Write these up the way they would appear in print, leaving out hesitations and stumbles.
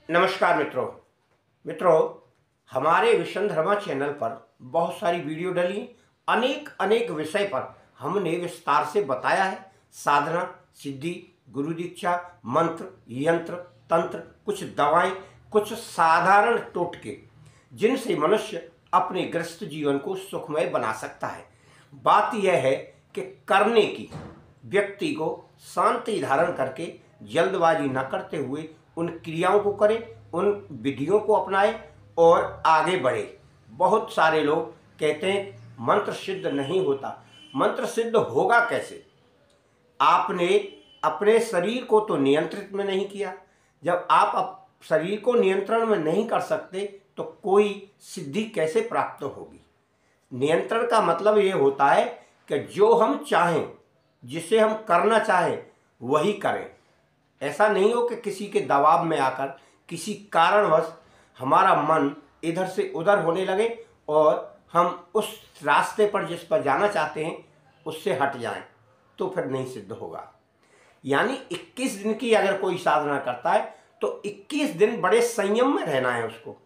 नमस्कार मित्रों हमारे विशंधर्मा चैनल पर बहुत सारी वीडियो डली। अनेक विषय पर हमने विस्तार से बताया है। साधना, सिद्धि, गुरु दीक्षा, मंत्र, यंत्र, तंत्र, कुछ दवाएं, कुछ साधारण टोटके जिनसे मनुष्य अपने गृहस्थ जीवन को सुखमय बना सकता है। बात यह है कि करने की व्यक्ति को शांति धारण करके जल्दबाजी न करते हुए उन क्रियाओं को करे, उन विधियों को अपनाए और आगे बढ़े। बहुत सारे लोग कहते हैं मंत्र सिद्ध नहीं होता। मंत्र सिद्ध होगा कैसे? आपने अपने शरीर को तो नियंत्रित में नहीं किया। जब आप शरीर को नियंत्रण में नहीं कर सकते तो कोई सिद्धि कैसे प्राप्त होगी? नियंत्रण का मतलब ये होता है कि जो हम चाहें, जिसे हम करना चाहें वही करें। ऐसा नहीं हो कि किसी के दबाव में आकर किसी कारणवश हमारा मन इधर से उधर होने लगे और हम उस रास्ते पर जिस पर जाना चाहते हैं उससे हट जाएं, तो फिर नहीं सिद्ध होगा। यानी 21 दिन की अगर कोई साधना करता है तो 21 दिन बड़े संयम में रहना है उसको।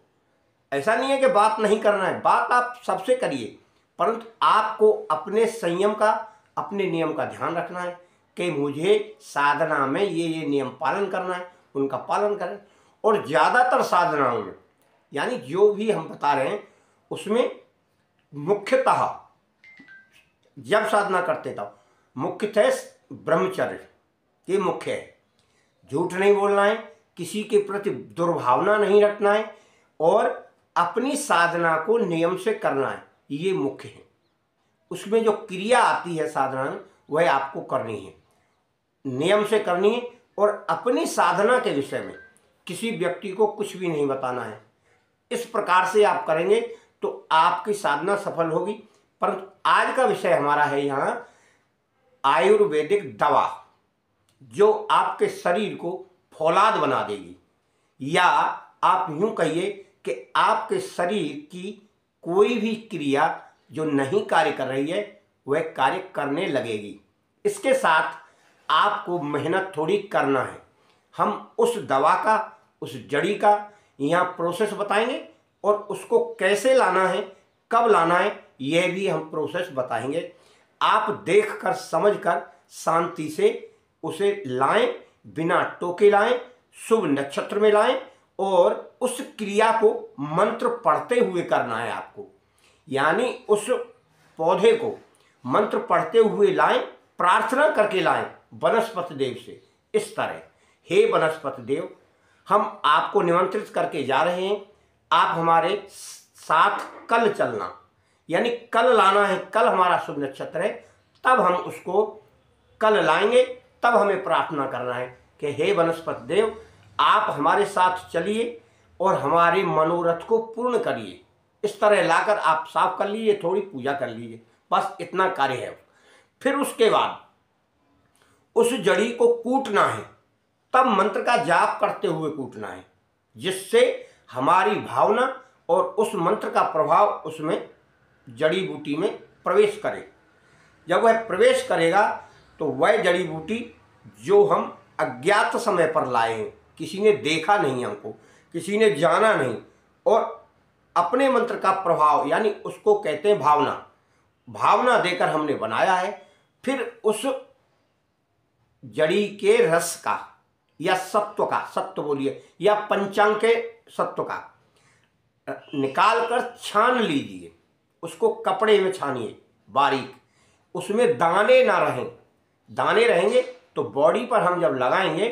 ऐसा नहीं है कि बात नहीं करना है, बात आप सबसे करिए, परंतु आपको अपने संयम का, अपने नियम का ध्यान रखना है कि मुझे साधना में ये नियम पालन करना है, उनका पालन करें। और ज़्यादातर साधनाओं में, यानी जो भी हम बता रहे हैं उसमें मुख्यतः जब साधना करते तब मुख्यतः ब्रह्मचर्य ये मुख्य है। झूठ नहीं बोलना है, किसी के प्रति दुर्भावना नहीं रखना है और अपनी साधना को नियम से करना है, ये मुख्य है। उसमें जो क्रिया आती है साधना में वह आपको करनी है, नियम से करनी है और अपनी साधना के विषय में किसी व्यक्ति को कुछ भी नहीं बताना है। इस प्रकार से आप करेंगे तो आपकी साधना सफल होगी। परंतु आज का विषय हमारा है यहाँ आयुर्वेदिक दवा, जो आपके शरीर को फौलाद बना देगी, या आप यूं कहिए कि आपके शरीर की कोई भी क्रिया जो नहीं कार्य कर रही है वह कार्य करने लगेगी। इसके साथ आपको मेहनत थोड़ी करना है। हम उस दवा का, उस जड़ी का यहाँ प्रोसेस बताएंगे और उसको कैसे लाना है, कब लाना है, यह भी हम प्रोसेस बताएंगे। आप देखकर समझकर शांति से उसे लाएं, बिना टोके लाएं, शुभ नक्षत्र में लाएं और उस क्रिया को मंत्र पढ़ते हुए करना है आपको। यानी उस पौधे को मंत्र पढ़ते हुए लाएं, प्रार्थना करके लाएं वनस्पति देव से। इस तरह, हे वनस्पति देव, हम आपको निमंत्रित करके जा रहे हैं, आप हमारे साथ कल चलना, यानी कल लाना है। कल हमारा शुभ नक्षत्र है, तब हम उसको कल लाएंगे। तब हमें प्रार्थना करना है कि हे वनस्पति देव, आप हमारे साथ चलिए और हमारे मनोरथ को पूर्ण करिए। इस तरह लाकर आप साफ कर लीजिए, थोड़ी पूजा कर लीजिए, बस इतना कार्य है। फिर उसके बाद उस जड़ी को कूटना है, तब मंत्र का जाप करते हुए कूटना है, जिससे हमारी भावना और उस मंत्र का प्रभाव उसमें जड़ी बूटी में प्रवेश करे। जब वह प्रवेश करेगा तो वह जड़ी बूटी जो हम अज्ञात समय पर लाए हैं, किसी ने देखा नहीं हमको, किसी ने जाना नहीं, और अपने मंत्र का प्रभाव, यानी उसको कहते हैं भावना देकर हमने बनाया है। फिर उस जड़ी के रस का या सत्व का, सत्व बोलिए, या पंचांग के सत्व का निकाल कर छान लीजिए। उसको कपड़े में छानिए बारीक, उसमें दाने ना रहें। दाने रहेंगे तो बॉडी पर हम जब लगाएंगे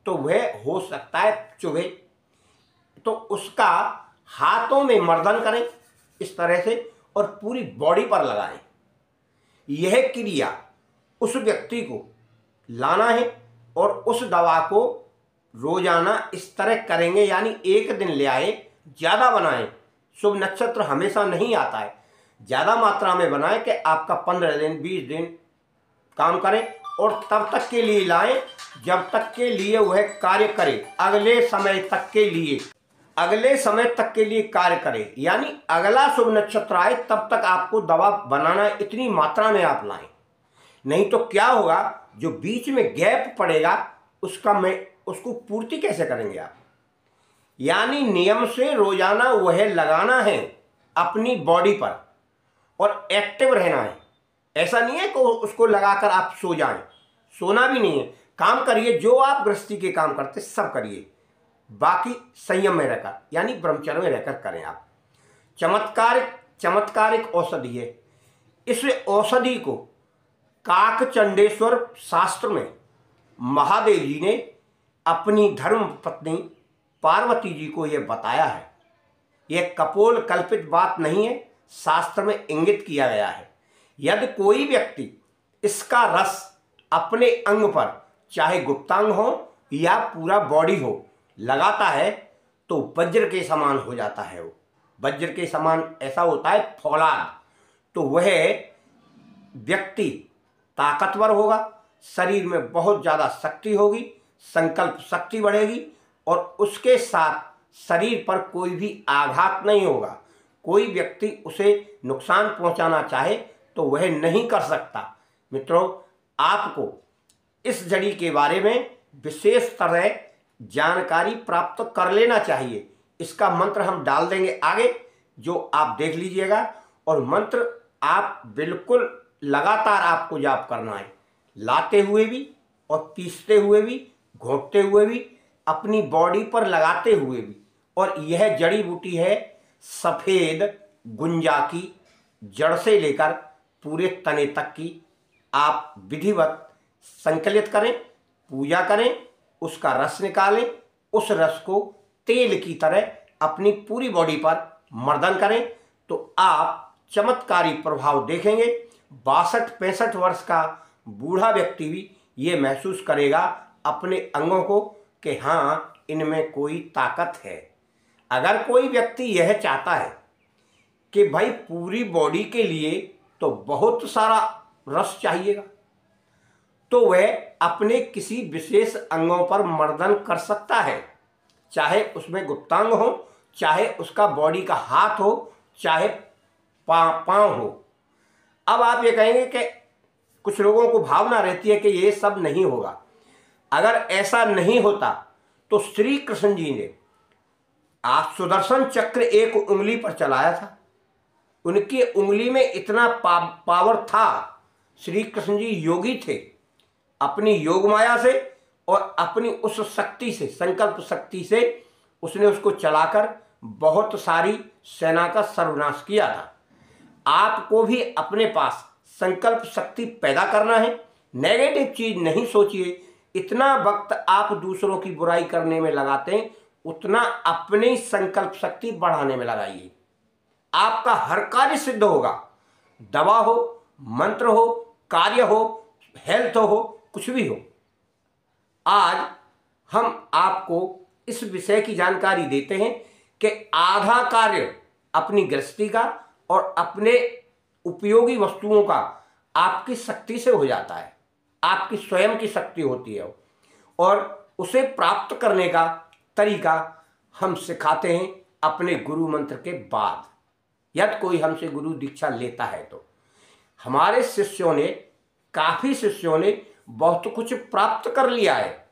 तो वह हो सकता है चुभे, तो उसका हाथों में मर्दन करें इस तरह से और पूरी बॉडी पर लगाएं। यह क्रिया उस व्यक्ति को लाना है और उस दवा को रोजाना इस तरह करेंगे, यानी एक दिन ले आए, ज़्यादा बनाएं। शुभ नक्षत्र हमेशा नहीं आता है, ज़्यादा मात्रा में बनाएं कि आपका 15 दिन 20 दिन काम करें और तब तक के लिए लाएं जब तक के लिए वह कार्य करे, अगले समय तक के लिए कार्य करे। यानी अगला शुभ नक्षत्र आए तब तक आपको दवा बनाना है, इतनी मात्रा में आप लाएं। नहीं तो क्या होगा, जो बीच में गैप पड़ेगा उसको पूर्ति कैसे करेंगे आप? यानी नियम से रोजाना वह लगाना है अपनी बॉडी पर और एक्टिव रहना है। ऐसा नहीं है कि उसको लगाकर आप सो जाएं, सोना भी नहीं है। काम करिए, जो आप गृहस्थी के काम करते सब करिए, बाकी संयम में रहकर यानी ब्रह्मचर्य में रहकर करें आप। चमत्कारिक औषधि है। इस औषधि को काकचंडेश्वर शास्त्र में महादेव जी ने अपनी धर्म पत्नी पार्वती जी को यह बताया है। यह कपोल कल्पित बात नहीं है, शास्त्र में इंगित किया गया है। यदि कोई व्यक्ति इसका रस अपने अंग पर, चाहे गुप्तांग हो या पूरा बॉडी हो, लगाता है तो वज्र के समान हो जाता है। वो वज्र के समान ऐसा होता है फौलाद। तो वह व्यक्ति ताकतवर होगा, शरीर में बहुत ज़्यादा शक्ति होगी, संकल्प शक्ति बढ़ेगी और उसके साथ शरीर पर कोई भी आघात नहीं होगा। कोई व्यक्ति उसे नुकसान पहुंचाना चाहे तो वह नहीं कर सकता। मित्रों, आपको इस जड़ी के बारे में विशेष तरह जानकारी प्राप्त कर लेना चाहिए। इसका मंत्र हम डाल देंगे आगे, जो आप देख लीजिएगा। और मंत्र आप बिल्कुल लगातार आपको जाप करना है, लाते हुए भी और पीसते हुए भी, घोंटते हुए भी, अपनी बॉडी पर लगाते हुए भी। और यह जड़ी बूटी है सफ़ेद गुंजा की, जड़ से लेकर पूरे तने तक की। आप विधिवत संकलित करें, पूजा करें, उसका रस निकालें, उस रस को तेल की तरह अपनी पूरी बॉडी पर मर्दन करें तो आप चमत्कारी प्रभाव देखेंगे। 62-65 वर्ष का बूढ़ा व्यक्ति भी ये महसूस करेगा अपने अंगों को कि हाँ, इनमें कोई ताकत है। अगर कोई व्यक्ति यह चाहता है कि भाई पूरी बॉडी के लिए तो बहुत सारा रस चाहिएगा, तो वह अपने किसी विशेष अंगों पर मर्दन कर सकता है, चाहे उसमें गुप्तांग हो, चाहे उसका बॉडी का हाथ हो, चाहे पाँव हो। अब आप ये कहेंगे कि कुछ लोगों को भावना रहती है कि ये सब नहीं होगा। अगर ऐसा नहीं होता तो श्री कृष्ण जी ने आप सुदर्शन चक्र एक उंगली पर चलाया था, उनकी उंगली में इतना पावर था। श्री कृष्ण जी योगी थे, अपनी योग माया से और अपनी उस शक्ति से, संकल्प शक्ति से उसने उसको चलाकर बहुत सारी सेना का सर्वनाश किया था। आपको भी अपने पास संकल्प शक्ति पैदा करना है, नेगेटिव चीज नहीं सोचिए। इतना वक्त आप दूसरों की बुराई करने में लगाते हैं, उतना अपनी संकल्प शक्ति बढ़ाने में लगाइए। आपका हर कार्य सिद्ध होगा। दवा हो, मंत्र हो, कार्य हो, हेल्थ हो, कुछ भी हो। आज हम आपको इस विषय की जानकारी देते हैं कि आधा कार्य अपनी गृहस्थी का और अपने उपयोगी वस्तुओं का आपकी शक्ति से हो जाता है। आपकी स्वयं की शक्ति होती है और उसे प्राप्त करने का तरीका हम सिखाते हैं अपने गुरु मंत्र के बाद। यदि कोई हमसे गुरु दीक्षा लेता है तो हमारे शिष्यों ने, काफ़ी शिष्यों ने बहुत कुछ प्राप्त कर लिया है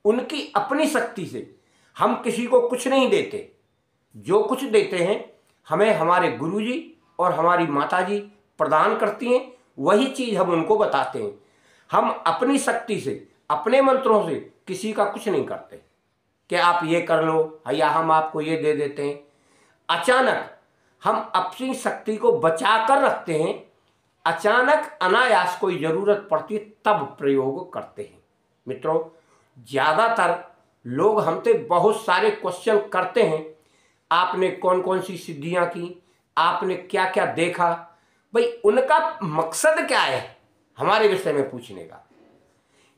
उनकी अपनी शक्ति से। हम किसी को कुछ नहीं देते, जो कुछ देते हैं हमें हमारे गुरुजी और हमारी माताजी प्रदान करती हैं, वही चीज़ हम उनको बताते हैं। हम अपनी शक्ति से, अपने मंत्रों से किसी का कुछ नहीं करते कि आप ये कर लो या हम आपको ये दे देते हैं। अचानक हम अपनी शक्ति को बचा कर रखते हैं, अचानक अनायास कोई ज़रूरत पड़ती तब प्रयोग करते हैं। मित्रों, ज़्यादातर लोग हमसे बहुत सारे क्वेश्चन करते हैं, आपने कौन कौन सी सिद्धियां की, आपने क्या क्या देखा। भाई उनका मकसद क्या है हमारे विषय में पूछने का?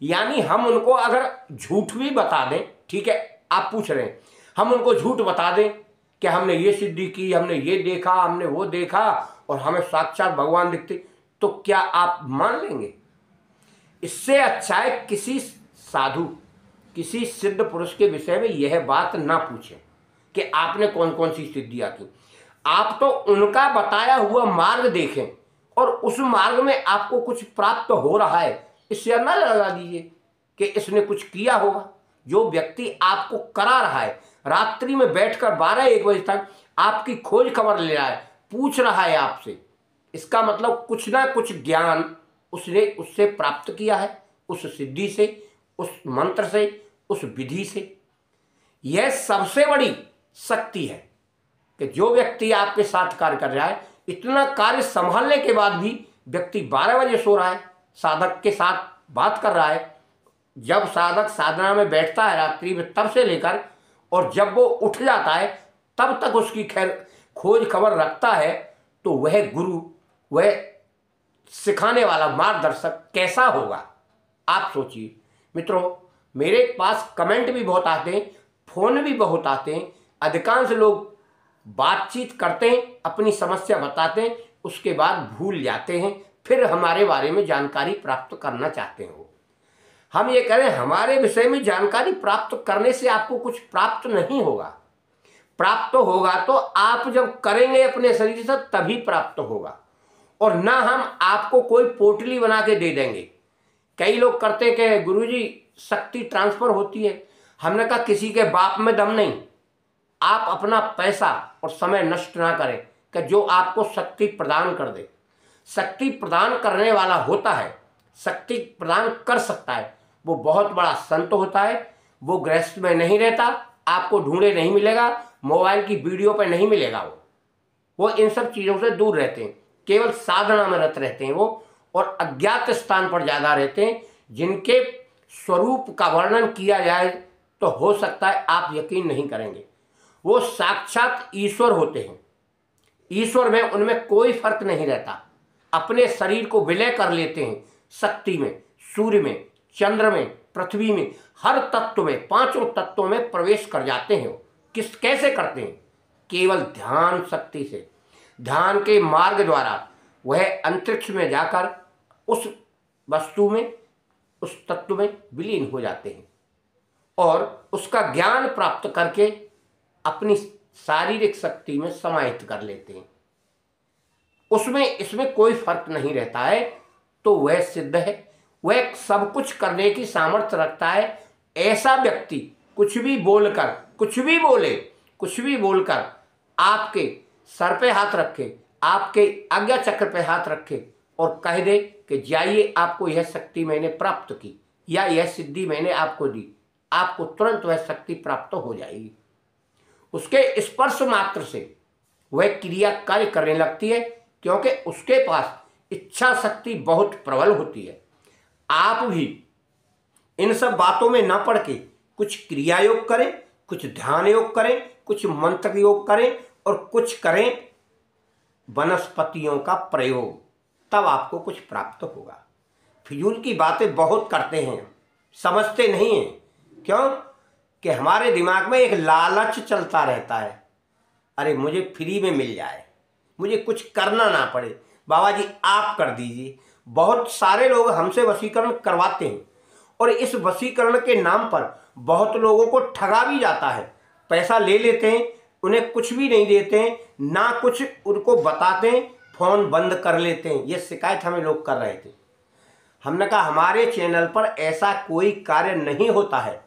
यानी हम उनको अगर झूठ भी बता दें, ठीक है, आप पूछ रहे हैं, हम उनको झूठ बता दें कि हमने ये सिद्धि की, हमने ये देखा, हमने वो देखा और हमें साक्षात भगवान दिखते, तो क्या आप मान लेंगे? इससे अच्छा है किसी साधु, किसी सिद्ध पुरुष के विषय में यह बात ना पूछें कि आपने कौन कौन सी सिद्धियां की। आप तो उनका बताया हुआ मार्ग देखें और उस मार्ग में आपको कुछ प्राप्त हो रहा है, इससे न लगा दीजिए कि इसने कुछ किया होगा। जो व्यक्ति आपको करा रहा है, रात्रि में बैठकर 12-1 बजे तक आपकी खोज खबर ले रहा है, पूछ रहा है आपसे। इसका मतलब कुछ ना कुछ ज्ञान उसने उससे प्राप्त किया है, उस सिद्धि से, उस मंत्र से, उस विधि से। यह सबसे बड़ी शक्ति है कि जो व्यक्ति आपके साथ कार्य कर रहा है, इतना कार्य संभालने के बाद भी व्यक्ति 12 बजे सो रहा है, साधक के साथ बात कर रहा है। जब साधक साधना में बैठता है रात्रि में, तब से लेकर और जब वो उठ जाता है तब तक उसकी खोज खबर रखता है, तो वह गुरु, वह सिखाने वाला मार्गदर्शक कैसा होगा, आप सोचिए। मित्रों, मेरे पास कमेंट भी बहुत आते हैं, फोन भी बहुत आते हैं। अधिकांश लोग बातचीत करते हैं, अपनी समस्या बताते हैं, उसके बाद भूल जाते हैं, फिर हमारे बारे में जानकारी प्राप्त करना चाहते हो। हम ये कह रहे हैं, हमारे विषय में जानकारी प्राप्त करने से आपको कुछ प्राप्त नहीं होगा। प्राप्त होगा तो आप जब करेंगे अपने शरीर से, तभी प्राप्त होगा, और ना हम आपको कोई पोटली बना के दे देंगे। कई लोग करते कि गुरुजी शक्ति ट्रांसफर होती है। हमने कहा किसी के बाप में दम नहीं। आप अपना पैसा और समय नष्ट ना करें कि जो आपको शक्ति प्रदान कर दे। शक्ति प्रदान करने वाला होता है, शक्ति प्रदान कर सकता है, वो बहुत बड़ा संत होता है। वो गृहस्थ में नहीं रहता, आपको ढूंढे नहीं मिलेगा, मोबाइल की वीडियो पे नहीं मिलेगा। वो इन सब चीज़ों से दूर रहते हैं, केवल साधना में रत रहते हैं वो, और अज्ञात स्थान पर ज़्यादा रहते हैं। जिनके स्वरूप का वर्णन किया जाए तो हो सकता है आप यकीन नहीं करेंगे। वो साक्षात ईश्वर होते हैं। ईश्वर में उनमें कोई फर्क नहीं रहता। अपने शरीर को विलय कर लेते हैं शक्ति में, सूर्य में, चंद्र में, पृथ्वी में, हर तत्व में, 5 तत्वों में प्रवेश कर जाते हैं। कैसे करते हैं? केवल ध्यान शक्ति से, ध्यान के मार्ग द्वारा वह अंतरिक्ष में जाकर उस वस्तु में, उस तत्व में विलीन हो जाते हैं और उसका ज्ञान प्राप्त करके अपनी शारीरिक शक्ति में समाहित कर लेते हैं। उसमें इसमें कोई फर्क नहीं रहता है। तो वह सिद्ध है, वह सब कुछ करने की सामर्थ्य रखता है। ऐसा व्यक्ति कुछ भी बोलकर, कुछ भी बोले, कुछ भी बोलकर आपके सर पे हाथ रखे, आपके आज्ञा चक्र पे हाथ रखे और कह दे कि जाइए, आपको यह शक्ति मैंने प्राप्त की या यह सिद्धि मैंने आपको दी, आपको तुरंत वह शक्ति प्राप्त हो जाएगी। उसके स्पर्श मात्र से वह क्रिया कार्य करने लगती है, क्योंकि उसके पास इच्छा शक्ति बहुत प्रबल होती है। आप भी इन सब बातों में न पड़ के कुछ क्रिया योग करें, कुछ ध्यान योग करें, कुछ मंत्र योग करें और कुछ करें वनस्पतियों का प्रयोग, तब आपको कुछ प्राप्त होगा। फिजूल की बातें बहुत करते हैं, समझते नहीं हैं। क्यों? कि हमारे दिमाग में एक लालच चलता रहता है, अरे मुझे फ्री में मिल जाए, मुझे कुछ करना ना पड़े, बाबा जी आप कर दीजिए। बहुत सारे लोग हमसे वशीकरण करवाते हैं और इस वशीकरण के नाम पर बहुत लोगों को ठगा भी जाता है। पैसा ले लेते हैं, उन्हें कुछ भी नहीं देते हैं, ना कुछ उनको बताते हैं, फ़ोन बंद कर लेते हैं। ये शिकायत हमें लोग कर रहे थे। हमने कहा हमारे चैनल पर ऐसा कोई कार्य नहीं होता है।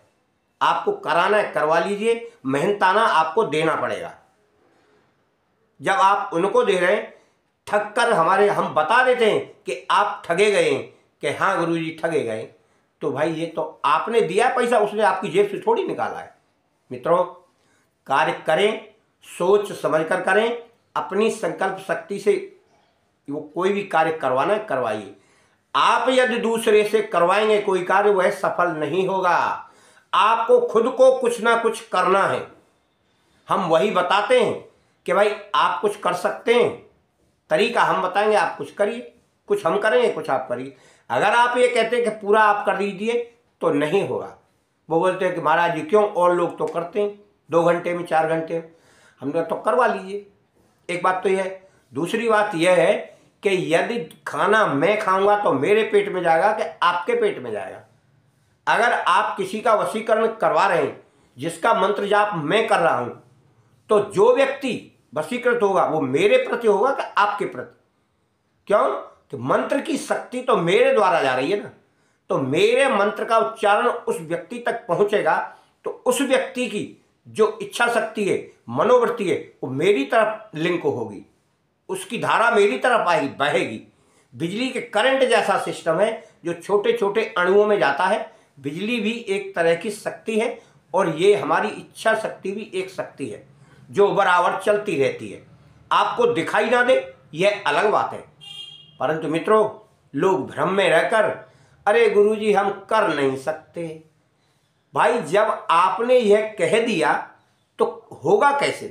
आपको कराना है करवा लीजिए, मेहनताना आपको देना पड़ेगा। जब आप उनको दे रहे हैं, ठग कर हम बता देते हैं कि आप ठगे गए हैं, कि हाँ गुरुजी ठगे गए, तो भाई ये तो आपने दिया पैसा, उसने आपकी जेब से थोड़ी निकाला है। मित्रों, कार्य करें, सोच समझ कर करें, अपनी संकल्प शक्ति से वो कोई भी कार्य करवाना है करवाइए। आप यदि दूसरे से करवाएंगे कोई कार्य, वह सफल नहीं होगा। आपको खुद को कुछ ना कुछ करना है। हम वही बताते हैं कि भाई आप कुछ कर सकते हैं, तरीका हम बताएंगे, आप कुछ करिए, कुछ हम करेंगे, कुछ आप करिए। अगर आप ये कहते हैं कि पूरा आप कर दीजिए, तो नहीं होगा। वो बोलते हैं कि महाराज जी क्यों, और लोग तो करते हैं 2 घंटे में, 4 घंटे में, हमने तो करवा लीजिए। एक बात तो यह है। दूसरी बात यह है कि यदि खाना मैं खाऊंगा तो मेरे पेट में जाएगा कि आपके पेट में जाएगा। अगर आप किसी का वशीकरण करवा रहे हैं, जिसका मंत्र जाप मैं कर रहा हूं, तो जो व्यक्ति वशीकृत होगा वो मेरे प्रति होगा कि आपके प्रति? क्यों? कि मंत्र की शक्ति तो मेरे द्वारा जा रही है ना, तो मेरे मंत्र का उच्चारण उस व्यक्ति तक पहुंचेगा, तो उस व्यक्ति की जो इच्छा शक्ति है, मनोवृत्ति है, वो मेरी तरफ लिंक होगी, उसकी धारा मेरी तरफ आएगी, बहेगी। बिजली के करंट जैसा सिस्टम है जो छोटे छोटे अणुओं में जाता है। बिजली भी एक तरह की शक्ति है और ये हमारी इच्छा शक्ति भी एक शक्ति है जो बराबर चलती रहती है। आपको दिखाई ना दे यह अलग बात है, परंतु मित्रों लोग भ्रम में रहकर अरे गुरुजी हम कर नहीं सकते। भाई जब आपने यह कह दिया तो होगा कैसे?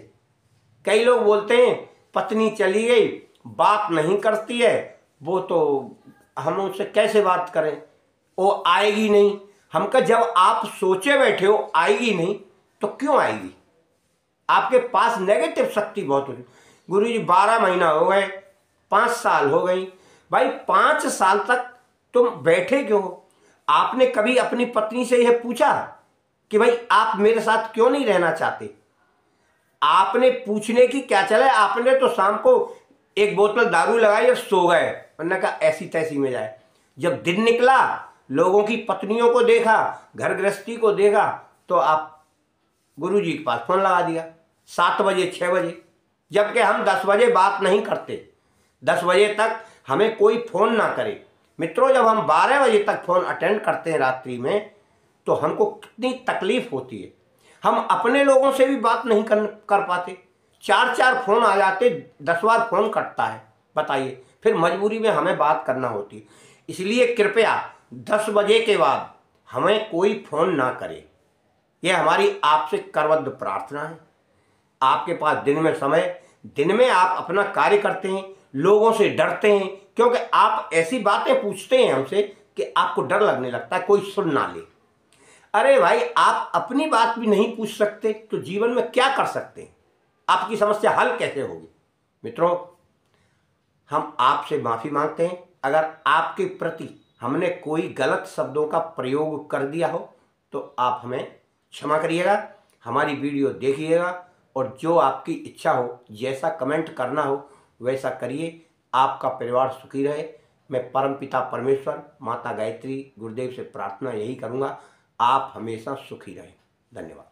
कई लोग बोलते हैं पत्नी चली गई, बात नहीं करती है, वो तो हम उनसे कैसे बात करें, वो आएगी नहीं। हम कहा जब आप सोचे बैठे हो आएगी नहीं तो क्यों आएगी? आपके पास नेगेटिव शक्ति बहुत होगी। गुरुजी 12 महीना हो गए, 5 साल हो गई। भाई 5 साल तक तुम बैठे क्यों हो? आपने कभी अपनी पत्नी से यह पूछा कि भाई आप मेरे साथ क्यों नहीं रहना चाहते? आपने पूछने की क्या चला है? आपने तो शाम को एक बोतल दारू लगाई और सो गए, वरना का ऐसी तैसी में जाए। जब दिन निकला, लोगों की पत्नियों को देखा, घर गृहस्थी को देखा, तो आप गुरुजी के पास फोन लगा दिया 7 बजे 6 बजे, जबकि हम 10 बजे बात नहीं करते। 10 बजे तक हमें कोई फोन ना करे। मित्रों जब हम 12 बजे तक फोन अटेंड करते हैं रात्रि में तो हमको कितनी तकलीफ होती है। हम अपने लोगों से भी बात नहीं कर पाते। 4 फोन आ जाते, 10 बार फोन कटता है, बताइए। फिर मजबूरी में हमें बात करना होती है। इसलिए कृपया 10 बजे के बाद हमें कोई फोन ना करे, यह हमारी आपसे करबद्ध प्रार्थना है। आपके पास दिन में समय, दिन में आप अपना कार्य करते हैं, लोगों से डरते हैं, क्योंकि आप ऐसी बातें पूछते हैं हमसे कि आपको डर लगने लगता है कोई सुन ना ले। अरे भाई आप अपनी बात भी नहीं पूछ सकते तो जीवन में क्या कर सकते हैं? आपकी समस्या हल कैसे होगी? मित्रों हम आपसे माफ़ी मांगते हैं अगर आपके प्रति हमने कोई गलत शब्दों का प्रयोग कर दिया हो तो आप हमें क्षमा करिएगा। हमारी वीडियो देखिएगा और जो आपकी इच्छा हो, जैसा कमेंट करना हो वैसा करिए। आपका परिवार सुखी रहे। मैं परमपिता परमेश्वर, माता गायत्री, गुरुदेव से प्रार्थना यही करूँगा, आप हमेशा सुखी रहें। धन्यवाद।